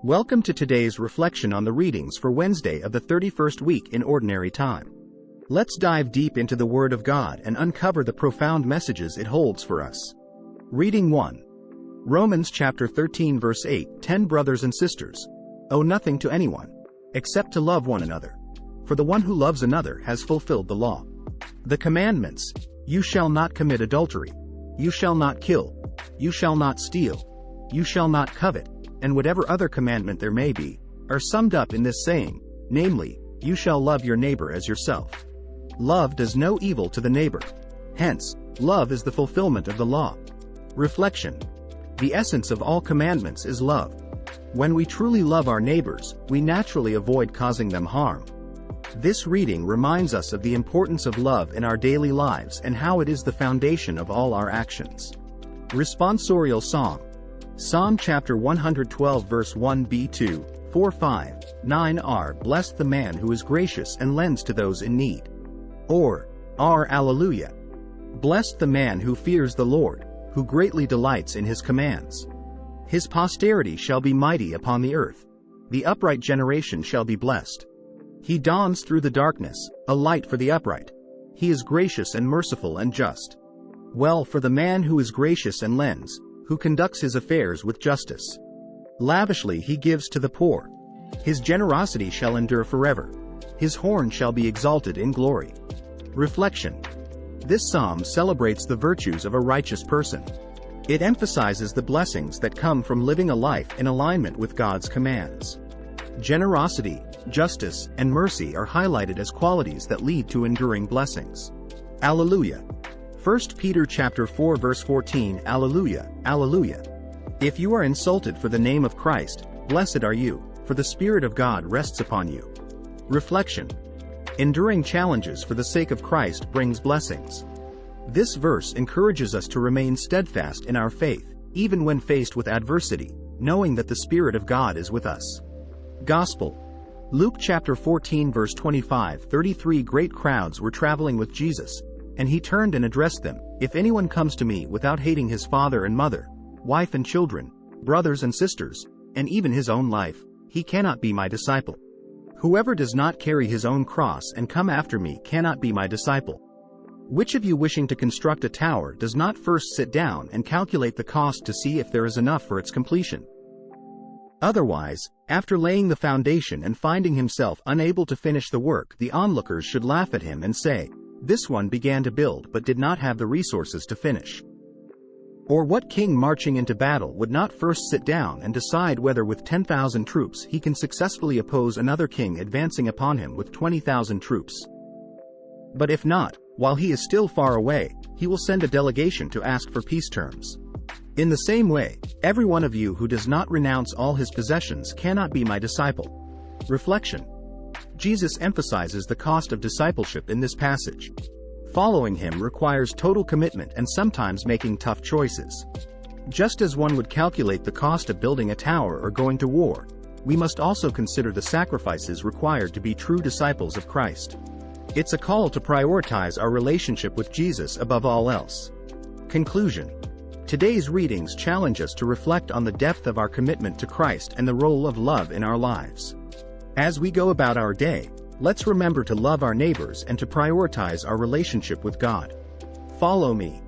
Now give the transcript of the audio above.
Welcome to today's reflection on the readings for Wednesday of the 31st week in Ordinary Time. Let's dive deep into the Word of God and uncover the profound messages it holds for us. Reading 1. Romans chapter 13 verse 8, 10 Brothers and sisters, owe nothing to anyone, except to love one another. For the one who loves another has fulfilled the law. The commandments, you shall not commit adultery, you shall not kill, you shall not steal, you shall not covet, and whatever other commandment there may be, are summed up in this saying, namely, you shall love your neighbor as yourself. Love does no evil to the neighbor. Hence, love is the fulfillment of the law. Reflection. The essence of all commandments is love. When we truly love our neighbors, we naturally avoid causing them harm. This reading reminds us of the importance of love in our daily lives and how it is the foundation of all our actions. Responsorial Psalm. Psalm chapter 112 verse 1b2, 4, 5, 9 Blessed the man who is gracious and lends to those in need. Or, Alleluia. Blessed the man who fears the Lord, who greatly delights in his commands. His posterity shall be mighty upon the earth. The upright generation shall be blessed. He dawns through the darkness, a light for the upright. He is gracious and merciful and just. Well for the man who is gracious and lends, who conducts his affairs with justice. Lavishly he gives to the poor. His generosity shall endure forever. His horn shall be exalted in glory. Reflection. This psalm celebrates the virtues of a righteous person. It emphasizes the blessings that come from living a life in alignment with God's commands. Generosity, justice, and mercy are highlighted as qualities that lead to enduring blessings. Alleluia. 1 Peter chapter 4 verse 14 Alleluia, Alleluia. If you are insulted for the name of Christ, blessed are you, for the Spirit of God rests upon you. Reflection. Enduring challenges for the sake of Christ brings blessings. This verse encourages us to remain steadfast in our faith, even when faced with adversity, knowing that the Spirit of God is with us. Gospel. Luke chapter 14 verse 25 33 Great crowds were traveling with Jesus, and he turned and addressed them, If anyone comes to me without hating his father and mother, wife and children, brothers and sisters, and even his own life, he cannot be my disciple. Whoever does not carry his own cross and come after me cannot be my disciple. Which of you wishing to construct a tower does not first sit down and calculate the cost to see if there is enough for its completion? Otherwise, after laying the foundation and finding himself unable to finish the work, the onlookers should laugh at him and say, This one began to build but did not have the resources to finish. Or what king marching into battle would not first sit down and decide whether with 10,000 troops he can successfully oppose another king advancing upon him with 20,000 troops? But if not, while he is still far away, he will send a delegation to ask for peace terms. In the same way, every one of you who does not renounce all his possessions cannot be my disciple. Reflection. Jesus emphasizes the cost of discipleship in this passage. Following him requires total commitment and sometimes making tough choices. Just as one would calculate the cost of building a tower or going to war, we must also consider the sacrifices required to be true disciples of Christ. It's a call to prioritize our relationship with Jesus above all else. Conclusion. Today's readings challenge us to reflect on the depth of our commitment to Christ and the role of love in our lives. As we go about our day, let's remember to love our neighbors and to prioritize our relationship with God. Follow me.